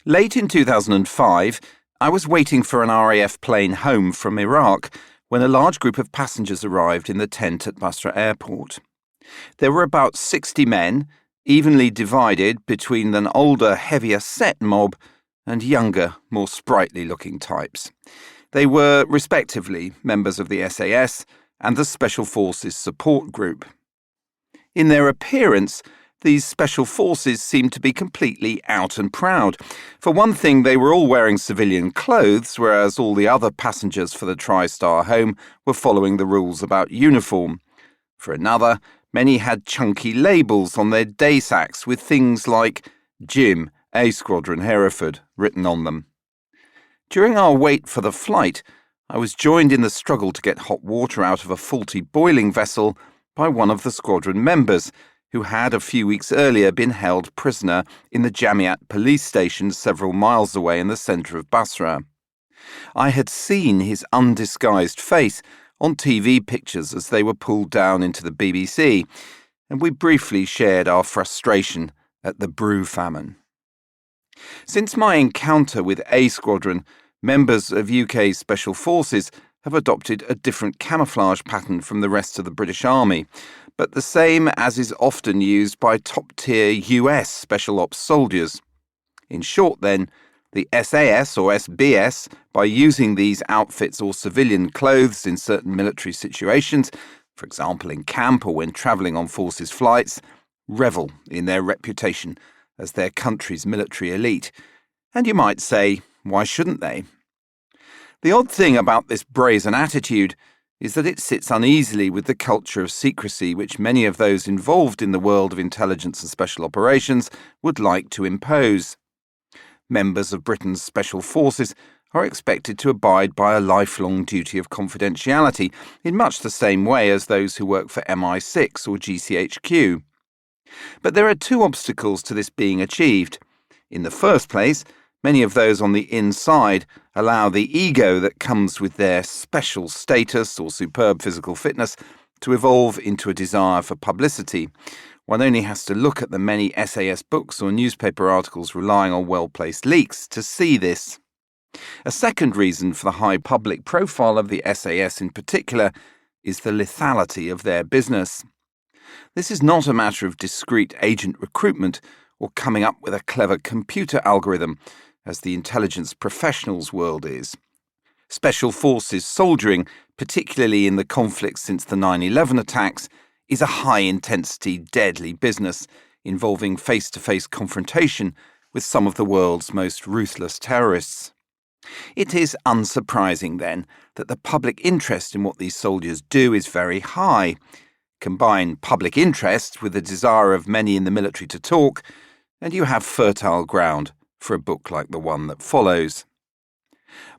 Late in 2005, I was waiting for an RAF plane home from Iraq when a large group of passengers arrived in the tent at Basra Airport. There were about 60 men, evenly divided between an older, heavier set mob and younger, more sprightly-looking types. They were, respectively, members of the SAS and the Special Forces Support Group. In their appearance, these Special Forces seemed to be completely out and proud. For one thing, they were all wearing civilian clothes, whereas all the other passengers for the TriStar home were following the rules about uniform. For another, many had chunky labels on their day sacks with things like Jim, A Squadron, Hereford, written on them. During our wait for the flight, I was joined in the struggle to get hot water out of a faulty boiling vessel by one of the squadron members, who had a few weeks earlier been held prisoner in the Jamiat police station several miles away in the centre of Basra. I had seen his undisguised face on TV pictures as they were pulled down into the BBC, and we briefly shared our frustration at the brew famine. Since my encounter with A Squadron, members of UK Special Forces have adopted a different camouflage pattern from the rest of the British Army, but the same as is often used by top-tier US Special Ops soldiers. In short, then, the SAS or SBS, by using these outfits or civilian clothes in certain military situations, for example in camp or when travelling on forces flights, revel in their reputation as their country's military elite. And you might say, why shouldn't they? The odd thing about this brazen attitude is that it sits uneasily with the culture of secrecy which many of those involved in the world of intelligence and special operations would like to impose. Members of Britain's special forces are expected to abide by a lifelong duty of confidentiality in much the same way as those who work for MI6 or GCHQ. But there are two obstacles to this being achieved. In the first place, many of those on the inside allow the ego that comes with their special status or superb physical fitness to evolve into a desire for publicity. One only has to look at the many SAS books or newspaper articles relying on well-placed leaks to see this. A second reason for the high public profile of the SAS in particular is the lethality of their business. This is not a matter of discreet agent recruitment or coming up with a clever computer algorithm, as the intelligence professionals' world is. Special Forces soldiering, particularly in the conflict since the 9/11 attacks, is a high-intensity, deadly business involving face-to-face confrontation with some of the world's most ruthless terrorists. It is unsurprising, then, that the public interest in what these soldiers do is very high. Combine public interest with the desire of many in the military to talk, and you have fertile ground for a book like the one that follows.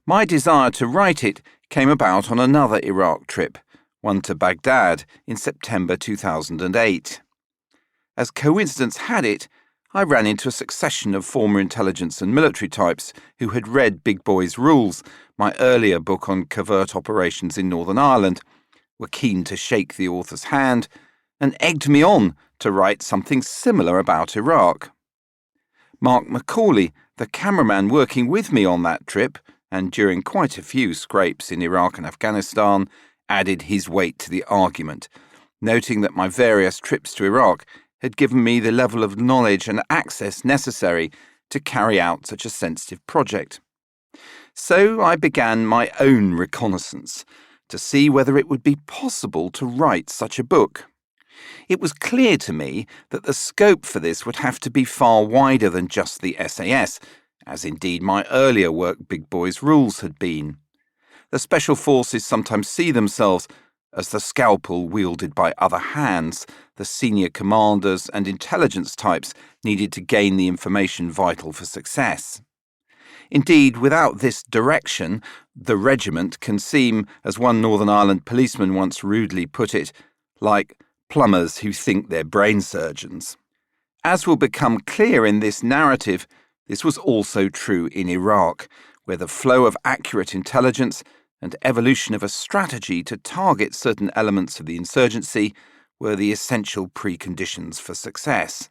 My desire to write it came about on another Iraq trip, one to Baghdad in September 2008. As coincidence had it, I ran into a succession of former intelligence and military types who had read Big Boy's Rules, my earlier book on covert operations in Northern Ireland, were keen to shake the author's hand, and egged me on to write something similar about Iraq. Mark Macaulay, the cameraman working with me on that trip, and during quite a few scrapes in Iraq and Afghanistan, added his weight to the argument, noting that my various trips to Iraq had given me the level of knowledge and access necessary to carry out such a sensitive project. So I began my own reconnaissance to see whether it would be possible to write such a book. It was clear to me that the scope for this would have to be far wider than just the SAS, as indeed my earlier work Big Boy's Rules had been. The Special Forces sometimes see themselves as the scalpel wielded by other hands, the senior commanders and intelligence types needed to gain the information vital for success. Indeed, without this direction, the regiment can seem, as one Northern Ireland policeman once rudely put it, like plumbers who think they're brain surgeons. As will become clear in this narrative, this was also true in Iraq, where the flow of accurate intelligence and evolution of a strategy to target certain elements of the insurgency were the essential preconditions for success.